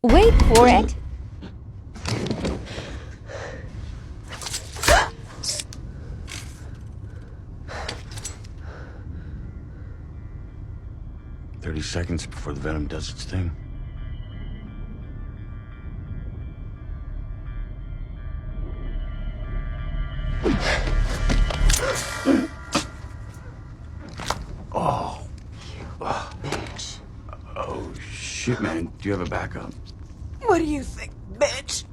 Wait for it. "30 seconds before the venom does its thing." Oh. Bitch. Oh, shit, man. Do you have a backup? What do you think, bitch?